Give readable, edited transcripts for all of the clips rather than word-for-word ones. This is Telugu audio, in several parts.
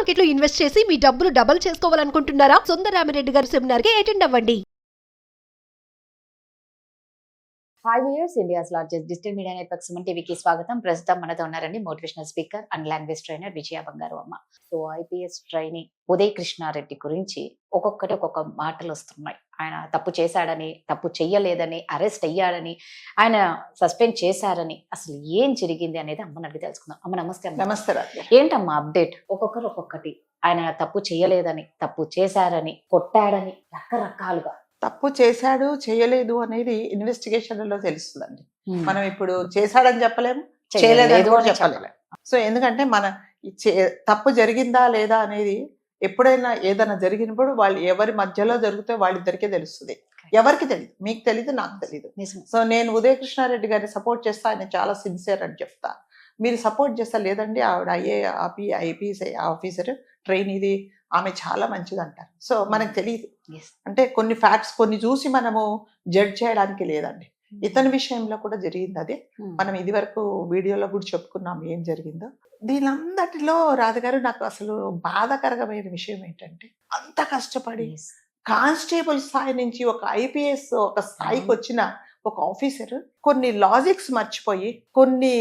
మార్కెట్ లో ఇన్వెస్ట్ చేసి మీ డబ్బులు డబుల్ చేసుకోవాలనుకుంటున్నారా? సుందరరామిరెడ్డి గారి సెమినార్ కి అటెండ్ అవ్వండి. Hi viewers, India's largest digital media network Suman టీవీకి స్వాగతం. ప్రస్తుతం మనతో ఉన్నారండి motivational speaker and language trainer Vijaya Bangaru Amma. So IPS trainee Uday Krishna Reddy గురించి ఒక్కొక్కటి ఒక్కొక్క మాటలు వస్తున్నాయి. ఆయన తప్పు చేశాడని, తప్పు చెయ్యలేదని, అరెస్ట్ అయ్యాడని, ఆయన సస్పెండ్ చేశారని, అసలు ఏం జరిగింది అనేది అమ్మని అడిగి తెలుసుకుందాం. అమ్మ నమస్తే. నమస్తే. ఏంటమ్మా అప్డేట్? ఒక్కొక్కరు ఒక్కొక్కటి, ఆయన తప్పు చెయ్యలేదని, తప్పు చేశారని, కొట్టాడని, రకరకాలుగా. తప్పు చేశాడు చేయలేదు అనేది ఇన్వెస్టిగేషన్ లో తెలుస్తుందండి. మనం ఇప్పుడు చేశాడని చెప్పలేము, చేయలేదు అని చెప్పలేము. సో ఎందుకంటే మన తప్పు జరిగిందా లేదా అనేది ఎప్పుడైనా ఏదైనా జరిగినప్పుడు వాళ్ళు ఎవరి మధ్యలో జరిగితే వాళ్ళిద్దరికే తెలుస్తుంది. ఎవరికి తెలియదు, మీకు తెలియదు, నాకు తెలియదు. సో నేను ఉదయ కృష్ణారెడ్డి గారిని సపోర్ట్ చేస్తా, ఆయన చాలా సిన్సియర్ అని చెప్తా. మీరు సపోర్ట్ చేస్తా లేదండి ఆవిడ ఐపీఎస్ ఆఫీసర్ ట్రైనీది, ఆమె చాలా మంచిది అంటారు. సో మనకు తెలియదు, అంటే కొన్ని ఫ్యాక్ట్స్ కొన్ని చూసి మనము జడ్జ్ చేయడానికి లేదండి. ఇతని విషయంలో కూడా జరిగింది అదే. మనం ఇది వరకు వీడియోలో కూడా చెప్పుకున్నాం ఏం జరిగిందో. దీనంతటిలో రాధగారు నాకు అసలు బాధాకరమైన విషయం ఏంటంటే, అంత కష్టపడి కానిస్టేబుల్ స్థాయి నుంచి ఒక ఐపీఎస్ ఒక స్థాయికి వచ్చిన ఒక ఆఫీసర్ కొన్ని లాజిక్స్ మర్చిపోయి, కొన్ని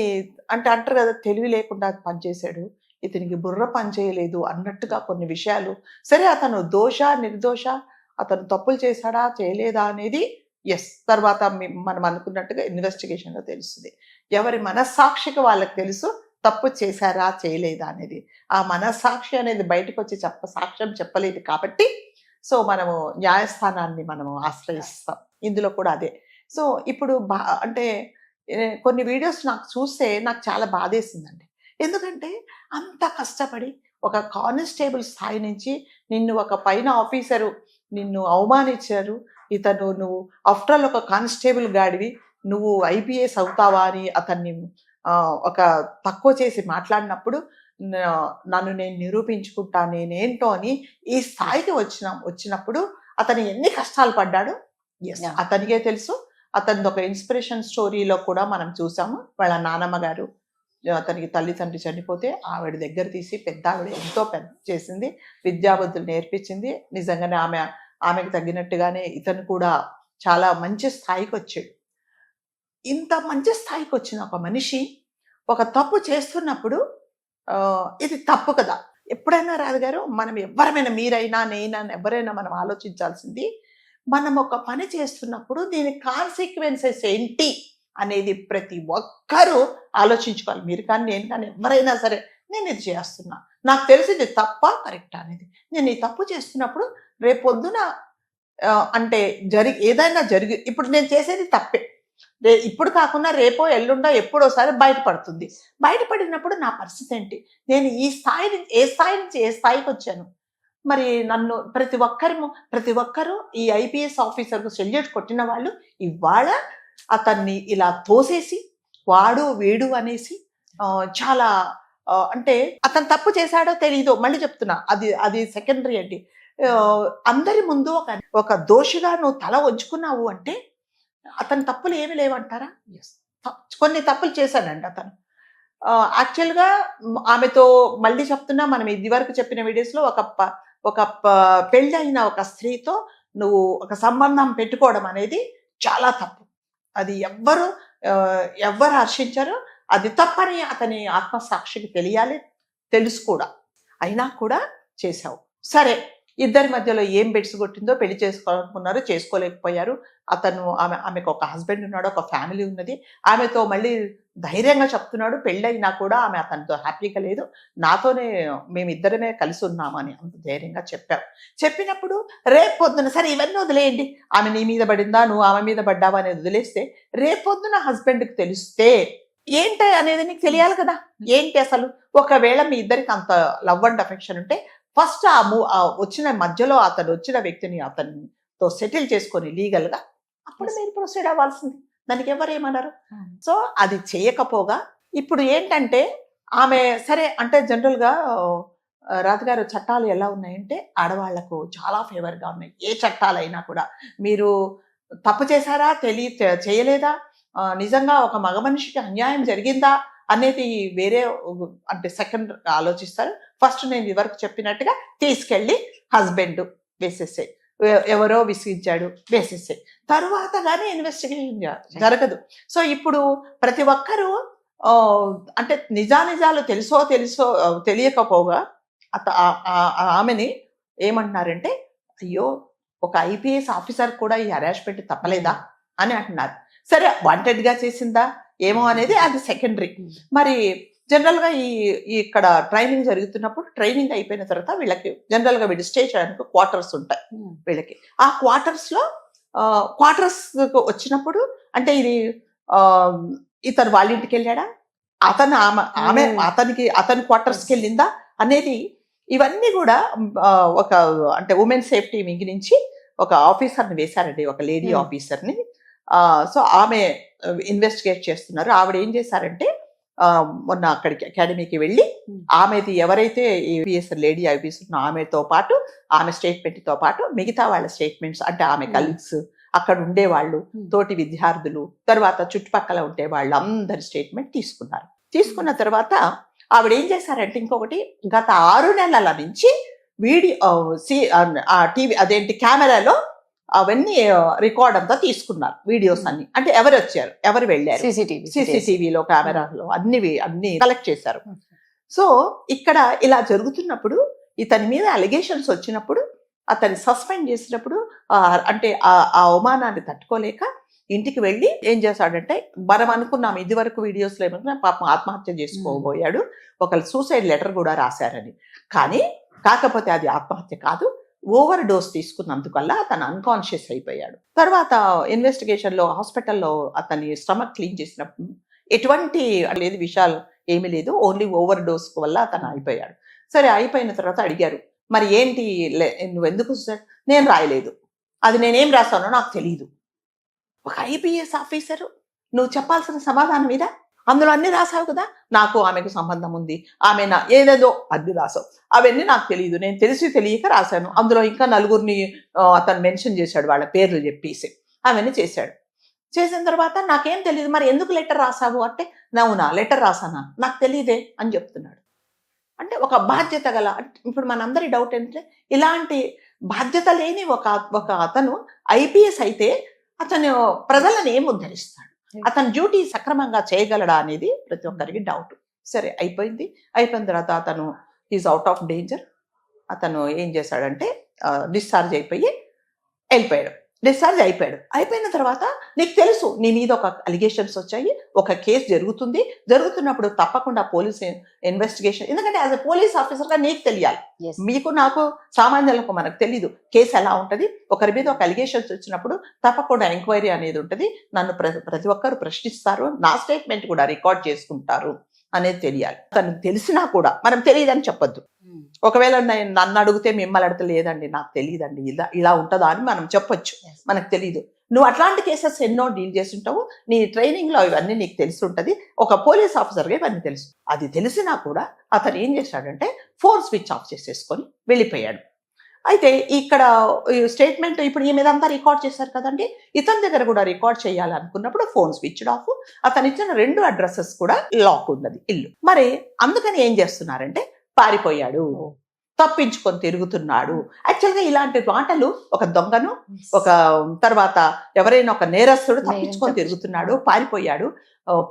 అంటే అంటారు కదా తెలివి లేకుండా పనిచేశాడు, ఇతనికి బుర్ర పనిచేయలేదు అన్నట్టుగా కొన్ని విషయాలు. సరే అతను దోష నిర్దోష, అతను తప్పులు చేశాడా చేయలేదా అనేది తర్వాత మనం అనుకున్నట్టుగా ఇన్వెస్టిగేషన్లో తెలుస్తుంది. ఎవరి మనస్సాక్షికి వాళ్ళకి తెలుసు తప్పు చేశారా చేయలేదా అనేది. ఆ మనస్సాక్షి అనేది బయటకు వచ్చి సాక్ష్యం చెప్పలేదు కాబట్టి సో మనము న్యాయస్థానాన్ని మనము ఆశ్రయిస్తాం. ఇందులో కూడా అదే. సో ఇప్పుడు అంటే కొన్ని వీడియోస్ నాకు చూస్తే నాకు చాలా బాధేసిందండి. ఎందుకంటే అంత కష్టపడి ఒక కానిస్టేబుల్ స్థాయి నుంచి నిన్ను ఒక పైన ఆఫీసరు నిన్ను అవమానించారు. ఇతను నువ్వు ఆఫ్టర్ ఆల్ ఒక కానిస్టేబుల్ గాడివి, నువ్వు ఐపీఎస్ అవుతావా అని అతన్ని ఒక తక్కువ చేసి మాట్లాడినప్పుడు నన్ను నేను నిరూపించుకుంటా నేనేంటో అని ఈ స్థాయికి వచ్చినప్పుడు అతను ఎన్ని కష్టాలు పడ్డాడో అతనికే తెలుసు. అతనిది ఒక ఇన్స్పిరేషన్ స్టోరీలో కూడా మనం చూసాము. వాళ్ళ నానమ్మ గారు అతనికి తల్లిదండ్రి చనిపోతే ఆవిడ దగ్గర తీసి పెద్ద ఆవిడ ఎంతో పెద్ద చేసింది, విద్యాబుద్ధులు నేర్పించింది. నిజంగానే ఆమెకు తగ్గినట్టుగానే ఇతను కూడా చాలా మంచి స్థాయికి వచ్చాడు. ఇంత మంచి స్థాయికి వచ్చిన ఒక మనిషి ఒక తప్పు చేస్తున్నప్పుడు ఇది తప్పు కదా. ఎప్పుడైనా రాదుగారు మనం ఎవరైనా, మీరైనా నేనైనా ఎవరైనా మనం ఆలోచించాల్సింది, మనం ఒక పని చేస్తున్నప్పుడు దీని కాన్సిక్వెన్సెస్ ఏంటి అనేది ప్రతి ఒక్కరూ ఆలోచించుకోవాలి. మీరు కానీ నేను కానీ ఎవరైనా సరే, నేను ఇది చేస్తున్నా, నాకు తెలిసి ఇది తప్ప కరెక్ట్ అనేది. నేను ఈ తప్పు చేస్తున్నప్పుడు రేపొద్దున అంటే ఏదైనా ఇప్పుడు నేను చేసేది తప్పే, ఇప్పుడు కాకుండా రేపో ఎల్లుండో ఎప్పుడోసారి బయటపడుతుంది. బయటపడినప్పుడు నా పరిస్థితి ఏంటి? నేను ఈ స్థాయి నుంచి ఏ స్థాయికి వచ్చాను? మరి నన్ను ప్రతి ఒక్కరూ ఈ ఐపీఎస్ ఆఫీసర్కు సెల్యూట్ కొట్టిన వాళ్ళు ఇవాళ అతన్ని ఇలా తోసేసి వాడు వీడు అనేసి చాలా అంటే అతను తప్పు చేశాడో తెలీదో, మళ్ళీ చెప్తున్నా, అది సెకండరీ అండి. అందరి ముందు ఒక దోషిగా నువ్వు తల వంచుకున్నావు అంటే అతని తప్పులు ఏమి లేవంటారా? కొన్ని తప్పులు చేశాడండి అతను. యాక్చువల్గా ఆమెతో మళ్ళీ చెప్తున్నా, మనం ఇది వరకు చెప్పిన వీడియోస్లో ఒక పెళ్ళి అయిన ఒక స్త్రీతో నువ్వు ఒక సంబంధం పెట్టుకోవడం అనేది చాలా తప్పు. అది ఎవ్వరు హర్షించారో అది తప్పని అతని ఆత్మసాక్షికి తెలుసు కూడా. అయినా కూడా చేశావు. సరే, ఇద్దరి మధ్యలో ఏం బెడ్స్ కొట్టిందో, పెళ్లి చేసుకోవాలనుకున్నారు, చేసుకోలేకపోయారు. ఆమెకు ఒక హస్బెండ్ ఉన్నాడు, ఒక ఫ్యామిలీ ఉన్నది. ఆమెతో మళ్ళీ ధైర్యంగా చెప్తున్నాడు, పెళ్ళైనా కూడా ఆమె అతనితో హ్యాపీగా లేదు, నాతోనే మేమిద్దరమే కలిసి ఉన్నామని అంత ధైర్యంగా చెప్పినప్పుడు రేపొద్దున సరే ఇవన్నీ వదిలేయండి, ఆమె నీ మీద పడిందా నువ్వు ఆమె మీద పడ్డావా అనేది వదిలేస్తే, రేపొద్దున హస్బెండ్కి తెలిస్తే ఏంటి అనేది నీకు తెలియాలి కదా. ఏంటి అసలు? ఒకవేళ మీ ఇద్దరికి అంత లవ్ అండ్ అఫెక్షన్ ఉంటే ఫస్ట్ వచ్చిన మధ్యలో అతను వచ్చిన వ్యక్తిని అతనితో సెటిల్ చేసుకొని లీగల్గా అప్పుడు మీరు ప్రొసీడ్ అవ్వాల్సింది. దానికి ఎవరేమన్నారు? సో అది చేయకపోగా ఇప్పుడు ఏంటంటే ఆమె సరే అంటే జనరల్గా రాజుగారు చట్టాలు ఎలా ఉన్నాయంటే ఆడవాళ్లకు చాలా ఫేవర్గా ఉన్నాయి. ఏ చట్టాలైనా కూడా మీరు తప్పు చేశారా చేయలేదా, నిజంగా ఒక మగ మనిషికి అన్యాయం జరిగిందా అనేది వేరే అంటే సెకండ్ ఆలోచిస్తారు. ఫస్ట్ నేను ఇదివరకు చెప్పినట్టుగా తీసుకెళ్ళి హస్బెండ్ వేసేసాయి, ఎవరో విసిగించాడు వేసేసాయి, తర్వాత కానీ ఇన్వెస్టిగేషన్ జరగదు. సో ఇప్పుడు ప్రతి ఒక్కరూ అంటే నిజానిజాలు తెలుసో తెలియకపోగా ఆమెని ఏమంటున్నారంటే, అయ్యో ఒక ఐపీఎస్ ఆఫీసర్ కూడా ఈ హరాస్మెంట్ తప్పలేదా అని అంటున్నారు. సరే వాంటెడ్గా చేసిందా ఏమో అనేది అది సెకండరీ. మరి జనరల్గా ఇక్కడ ట్రైనింగ్ జరుగుతున్నప్పుడు, ట్రైనింగ్ అయిపోయిన తర్వాత వీళ్ళకి జనరల్గా వీళ్ళు స్టే చేయడానికి క్వార్టర్స్ ఉంటాయి వీళ్ళకి. ఆ క్వార్టర్స్లో వచ్చినప్పుడు అంటే ఇది ఇతను వాళ్ళ ఇంటికి వెళ్ళాడా, ఆమె అతని క్వార్టర్స్కి వెళ్ళిందా అనేది, ఇవన్నీ కూడా ఒక అంటే ఉమెన్ సేఫ్టీ వింగ్ నుంచి ఒక ఆఫీసర్ని వేశారండి, ఒక లేడీ ఆఫీసర్ని. సో ఆమె ఇన్వెస్టిగేట్ చేస్తున్నారు. ఆవిడ ఏం చేశారంటే మొన్న అక్కడికి అకాడమీకి వెళ్ళి ఆమెది ఎవరైతే లేడీ ఆఫీసర్ ఆమెతో పాటు ఆమె స్టేట్మెంట్తో పాటు మిగతా వాళ్ళ స్టేట్మెంట్స్ అంటే ఆమె కలీగ్స్, అక్కడ ఉండేవాళ్ళు, తోటి విద్యార్థులు, తర్వాత చుట్టుపక్కల ఉండే వాళ్ళు అందరి స్టేట్మెంట్ తీసుకున్నారు. తీసుకున్న తర్వాత ఆవిడ ఏం చేశారంటే ఇంకొకటి, గత 6 నెలల నుంచి వీడియో టీవీ అదేంటి కెమెరాలో అవన్నీ రికార్డ్ అంతా తీసుకున్నారు, వీడియోస్ అన్ని. అంటే ఎవరు వచ్చారు, ఎవరు వెళ్ళారు, సీసీటీవీలో కెమెరాలో అన్ని కలెక్ట్ చేశారు. సో ఇక్కడ ఇలా జరుగుతున్నప్పుడు ఇతని మీద అలిగేషన్స్ వచ్చినప్పుడు, అతన్ని సస్పెండ్ చేసినప్పుడు అంటే ఆ అవమానాన్ని తట్టుకోలేక ఇంటికి వెళ్ళి ఏం చేశాడంటే, మనం అనుకున్నాం ఇది వరకు వీడియోస్లో ఏమనుకున్నా పాపం ఆత్మహత్య చేసుకోబోయాడు, ఒకళ్ళు సూసైడ్ లెటర్ కూడా రాశారని. కానీ కాకపోతే అది ఆత్మహత్య కాదు, ఓవర్ డోస్ తీసుకున్నందువల్ల అతను అన్కాన్షియస్ అయిపోయాడు. తర్వాత ఇన్వెస్టిగేషన్లో హాస్పిటల్లో అతని స్టమక్ క్లీన్ చేసినప్పుడు ఎటువంటి లేదు, విషయాలు ఏమీ లేదు, ఓన్లీ ఓవర్ డోస్ వల్ల అతను అయిపోయాడు. సరే అయిపోయిన తర్వాత అడిగారు, మరి ఏంటి నువ్వు ఎందుకు? నేను రాయలేదు, అది నేనేం రాశానో నాకు తెలియదు. ఒక ఐపీఎస్ ఆఫీసరు, నువ్వు చెప్పాల్సిన సమాధానం మీద అందులో అన్ని రాసావు కదా, నాకు ఆమెకు సంబంధం ఉంది, ఆమె ఏదేదో అన్ని రాసావు, అవన్నీ నాకు తెలియదు, నేను తెలియక రాశాను. అందులో ఇంకా 4 అతను మెన్షన్ చేశాడు, వాళ్ళ పేర్లు చెప్పేసి అవన్నీ చేశాడు. చేసిన తర్వాత నాకేం తెలియదు, మరి ఎందుకు లెటర్ రాసావు అంటే, నవ్వునా లెటర్ రాసానా నాకు తెలియదే అని చెప్తున్నాడు. అంటే ఒక బాధ్యత గల, ఇప్పుడు మనందరి డౌట్ ఏంటంటే, ఇలాంటి బాధ్యత లేని ఒక అతను ఐపీఎస్ అయితే అతను ప్రజలను ఏం ఉద్ధరిస్తాడు, అతని డ్యూటీ సక్రమంగా చేయగలడా అనేది ప్రతి ఒక్కరికి డౌట్. సరే అయిపోయిన తర్వాత అతను ఈజ్ అవుట్ ఆఫ్ డేంజర్. అతను ఏం చేశాడంటే డిశ్చార్జ్ వెళ్ళిపోయాడు. అయిపోయిన తర్వాత నీకు తెలుసు నీ మీద ఒక అలిగేషన్స్ వచ్చాయి, ఒక కేసు జరుగుతున్నప్పుడు తప్పకుండా పోలీస్ ఇన్వెస్టిగేషన్, ఎందుకంటే యాజ్ ఎ పోలీస్ ఆఫీసర్గా నీకు తెలియాలి, మీకు నాకు సామాన్యులకు మనకు తెలీదు కేసు ఎలా ఉంటుంది. ఒకరి మీద ఒక అలిగేషన్స్ వచ్చినప్పుడు తప్పకుండా ఎంక్వైరీ అనేది ఉంటుంది, నన్ను ప్రతి ఒక్కరు ప్రశ్నిస్తారు, నా స్టేట్మెంట్ కూడా రికార్డ్ చేసుకుంటారు అనేది తెలియాలి. తనకు తెలిసినా కూడా మనం తెలియదని చెప్పొద్దు. ఒకవేళ నన్ను అడిగితే మిమ్మల్ని అడిగితే లేదండి నాకు తెలియదండి, ఇలా ఉంటుందా అని మనం చెప్పొచ్చు, మనకు తెలియదు. నువ్వు అట్లాంటి కేసెస్ ఎన్నో డీల్ చేసి ఉంటావు, నీ ట్రైనింగ్లో ఇవన్నీ నీకు తెలిసి ఉంటుంది, ఒక పోలీస్ ఆఫీసర్గా ఇవన్నీ తెలుసు. అది తెలిసినా కూడా అతను ఏం చేశాడంటే ఫోన్ స్విచ్ ఆఫ్ చేసేసుకొని వెళ్ళిపోయాడు. అయితే ఇక్కడ స్టేట్మెంట్ ఇప్పుడు ఈ మీదంతా రికార్డ్ చేశారు కదండి, ఇతని దగ్గర కూడా రికార్డ్ చేయాలనుకున్నప్పుడు ఫోన్ స్విచ్ ఆఫ్, అతను ఇచ్చిన 2 అడ్రసెస్ కూడా లాక్ ఉన్నది ఇల్లు. మరి అందుకని ఏం చేస్తున్నారంటే పారిపోయాడు, తప్పించుకొని తిరుగుతున్నాడు. యాక్చువల్గా ఇలాంటి మాటలు ఒక దొంగను, ఒక తర్వాత ఎవరైనా ఒక నేరస్తుడు తప్పించుకొని తిరుగుతున్నాడు, పారిపోయాడు,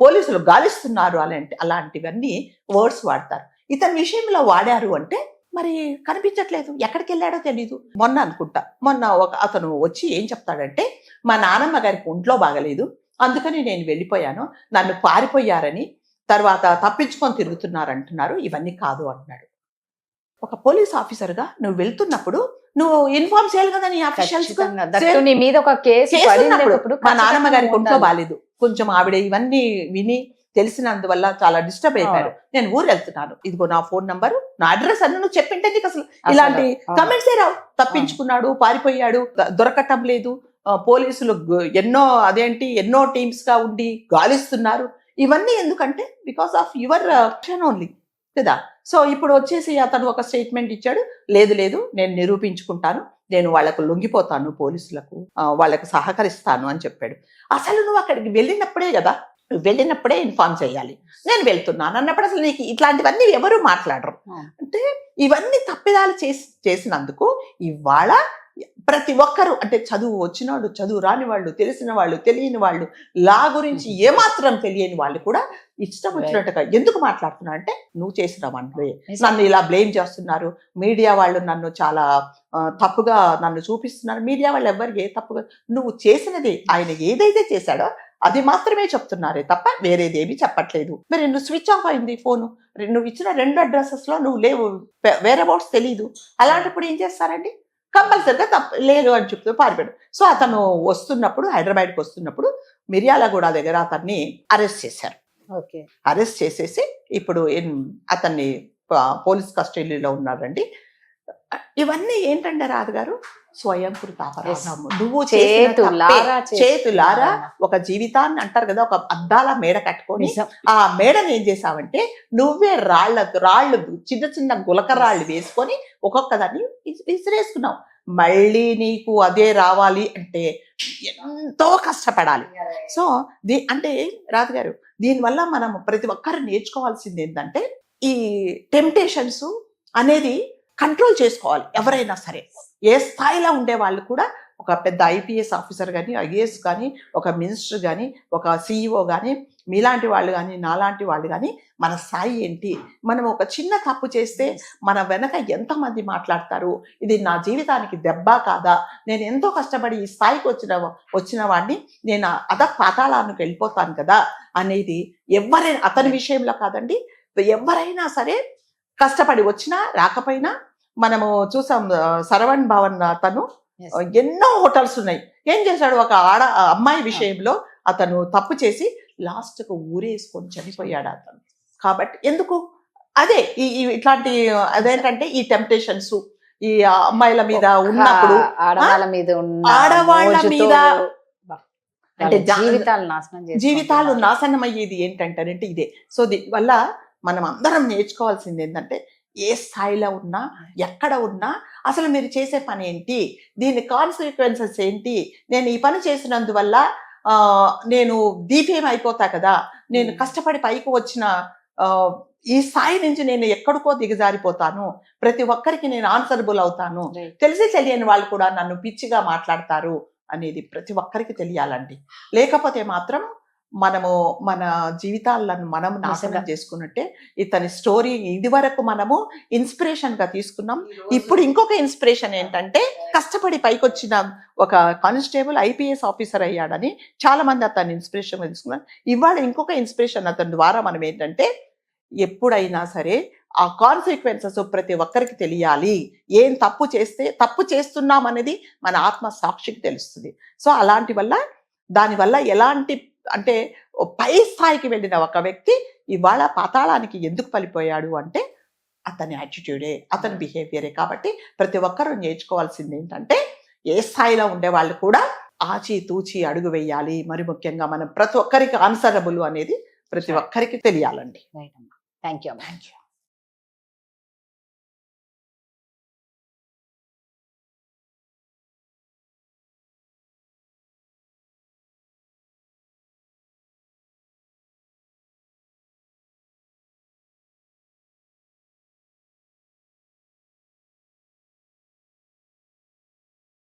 పోలీసులు గాలిస్తున్నారు అలాంటివన్నీ వర్డ్స్ వాడతారు. ఇతని విషయంలో వాడారు అంటే మరి కనిపించట్లేదు, ఎక్కడికి వెళ్ళాడో తెలీదు. మొన్న అతను వచ్చి ఏం చెప్తాడంటే, మా నానమ్మ గారికి ఒంట్లో బాగలేదు, అందుకని నేను వెళ్ళిపోయాను, నన్ను పారిపోయారని తర్వాత తప్పించుకొని తిరుగుతున్నారంటున్నారు, ఇవన్నీ కాదు అంటున్నాడు. ఒక పోలీస్ ఆఫీసర్గా నువ్వు వెళ్తున్నప్పుడు నువ్వు ఇన్ఫార్మ్ చేయాలి కదా నీ ఆఫీషియల్స్. మా నానమ్మ గారికి ఒంట్లో బాగాలేదు, కొంచెం ఆవిడ ఇవన్నీ విని తెలిసినందువల్ల చాలా డిస్టర్బ్ అయిపోయారు, నేను ఊరు వెళ్తున్నాను, ఇదిగో నా ఫోన్ నంబరు, నా అడ్రస్ అన్ని నువ్వు చెప్పింటే నీకు అసలు ఇలాంటి కమెంట్సే రావు. తప్పించుకున్నాడు, పారిపోయాడు, దొరకటం లేదు, పోలీసులు ఎన్నో టీమ్స్ గా ఉండి గాలిస్తున్నారు, ఇవన్నీ ఎందుకంటే because of your action only కదా. సో ఇప్పుడు వచ్చేసి అతను ఒక స్టేట్మెంట్ ఇచ్చాడు, లేదు నేను నిరూపించుకుంటాను, నేను వాళ్ళకు లొంగిపోతాను, పోలీసులకు వాళ్ళకు సహకరిస్తాను అని చెప్పాడు. అసలు నువ్వు అక్కడికి వెళ్ళినప్పుడే కదా వెళ్ళినప్పుడే ఇన్ఫార్మ్ చేయాలి, నేను వెళ్తున్నాను అన్నప్పుడు అసలు నీకు ఇట్లాంటివన్నీ ఎవరు మాట్లాడరు. అంటే ఇవన్నీ తప్పిదాలు చేసినందుకు ఇవాళ ప్రతి ఒక్కరు, అంటే చదువు వచ్చిన వాళ్ళు, చదువు రాని వాళ్ళు, తెలిసిన వాళ్ళు, తెలియని వాళ్ళు, లా గురించి ఏమాత్రం తెలియని వాళ్ళు కూడా ఇష్టం వచ్చినట్టుగా ఎందుకు మాట్లాడుతున్నా అంటే నువ్వు చేసిన వంటలే నన్ను ఇలా బ్లేమ్ చేస్తున్నారు, మీడియా వాళ్ళు నన్ను చాలా తప్పుగా నన్ను చూపిస్తున్నారు. మీడియా వాళ్ళు ఎవరు ఏ తప్పుగా, నువ్వు చేసినది ఆయన ఏదైతే చేశాడో అది మాత్రమే చెప్తున్నారే తప్ప వేరేదేమీ చెప్పట్లేదు. మరి నువ్వు స్విచ్ ఆఫ్ అయింది ఫోను, నువ్వు ఇచ్చిన 2 అడ్రసెస్ లో నువ్వు లేవు, వేరే అబౌట్స్ తెలీదు. అలాంటప్పుడు ఏం చేస్తారండి, కంపల్సరిగా లేదు అని చెప్తూ పారిపోయాడు. సో అతను వస్తున్నప్పుడు, హైదరాబాద్కి వస్తున్నప్పుడు మిర్యాలగూడ దగ్గర అతన్ని అరెస్ట్ చేశారు. అరెస్ట్ చేసేసి ఇప్పుడు అతన్ని పోలీస్ కస్టడీలో ఉన్నారండి. ఇవన్నీ ఏంటంటే రాజు గారు స్వయం కృతాపరాధము. నువ్వు చేతులారా ఒక జీవితాన్ని అంటారు కదా, ఒక అద్దాల మేడ కట్టుకొని ఆ మేడని ఏం చేసావంటే నువ్వే రాళ్ళు చిన్న చిన్న గులకరాళ్ళు వేసుకొని ఒక్కొక్క దాన్ని విసిరేసుకున్నావు. మళ్ళీ నీకు అదే రావాలి అంటే ఎంతో కష్టపడాలి. సో అంటే రాజుగారు దీనివల్ల మనం ప్రతి ఒక్కరు నేర్చుకోవాల్సింది ఏంటంటే ఈ టెంప్టేషన్స్ అనేది కంట్రోల్ చేసుకోవాలి. ఎవరైనా సరే ఏ స్థాయిలో ఉండే వాళ్ళు కూడా, ఒక పెద్ద ఐపీఎస్ ఆఫీసర్ కానీ, ఐఏఎస్ కానీ, ఒక మినిస్టర్ కానీ, ఒక సిఇఓ కానీ, మీలాంటి వాళ్ళు కానీ, నాలాంటి వాళ్ళు కానీ, మన స్థాయి ఏంటి, మనం ఒక చిన్న తప్పు చేస్తే మన వెనక ఎంతమంది మాట్లాడతారు, ఇది నా జీవితానికి దెబ్బ కాదా, నేను ఎంతో కష్టపడి ఈ స్థాయికి వచ్చిన వాడిని నేను పాతాళానికి వెళ్ళిపోతాను కదా అనేది ఎవరైనా, అతని విషయంలో కాదండి, ఎవరైనా సరే కష్టపడి వచ్చినా రాకపోయినా, మనము చూసాం శరవణ్ భవన్ అతను ఎన్నో హోటల్స్ ఉన్నాయి, ఏం చేశాడు, ఒక అమ్మాయి విషయంలో అతను తప్పు చేసి లాస్ట్కు ఊరేసుకొని చనిపోయాడు అతను. కాబట్టి ఎందుకు అదే ఇట్లాంటి అదేంటంటే ఈ టెంప్టేషన్స్ ఈ అమ్మాయిల మీద ఉన్నప్పుడు, ఆడవాళ్ళ మీద అంటే జీవితాలు నాశనం అయ్యేది ఏంటంటే ఇదే. సో దీనివల్ల మనం అందరం నేర్చుకోవాల్సింది ఏంటంటే ఏ స్థాయిలో ఉన్నా, ఎక్కడ ఉన్నా, అసలు మీరు చేసే పని ఏంటి, దీని కాన్సిక్వెన్సెస్ ఏంటి, నేను ఈ పని చేసినందువల్ల నేను డిఫేమ్ అయిపోతా కదా, నేను కష్టపడి పైకి వచ్చిన ఈ స్థాయి నుంచి నేను ఎక్కడికో దిగజారిపోతాను, ప్రతి ఒక్కరికి నేను ఆన్సరబుల్ అవుతాను, తెలిసి తెలియని వాళ్ళు కూడా నన్ను పిచ్చిగా మాట్లాడతారు అనేది ప్రతి ఒక్కరికి తెలియాలండి. లేకపోతే మాత్రం మనము మన జీవితాలను మనం నాశనం చేసుకున్నట్టే. ఇతని స్టోరీ ఇది వరకు మనము ఇన్స్పిరేషన్ గా తీసుకున్నాం. ఇప్పుడు ఇంకొక ఇన్స్పిరేషన్ ఏంటంటే కష్టపడి పైకొచ్చిన ఒక కానిస్టేబుల్ ఐపీఎస్ ఆఫీసర్ అయ్యాడని చాలా మంది అతన్ని ఇన్స్పిరేషన్ గా తీసుకున్నారు. ఇవాళ ఇంకొక ఇన్స్పిరేషన్ అతని ద్వారా మనం ఏంటంటే ఎప్పుడైనా సరే ఆ కాన్సిక్వెన్సెస్ ప్రతి ఒక్కరికి తెలియాలి. ఏం తప్పు చేస్తే తప్పు చేస్తున్నాం అనేది మన ఆత్మ సాక్షికి తెలుస్తుంది. సో దానివల్ల ఎలాంటి అంటే పై స్థాయికి వెళ్ళిన ఒక వ్యక్తి ఇవాళ పాతాళానికి ఎందుకు పలిపోయాడు అంటే అతని యాటిట్యూడే, అతని బిహేవియరే. కాబట్టి ప్రతి ఒక్కరూ నేర్చుకోవాల్సింది ఏంటంటే ఏ స్థాయిలో ఉండే వాళ్ళు కూడా ఆచితూచి అడుగు వేయాలి. మరి ముఖ్యంగా మనం ప్రతి ఒక్కరికి ఆన్సరబుల్ అనేది ప్రతి ఒక్కరికి తెలియాలండి. Thank you.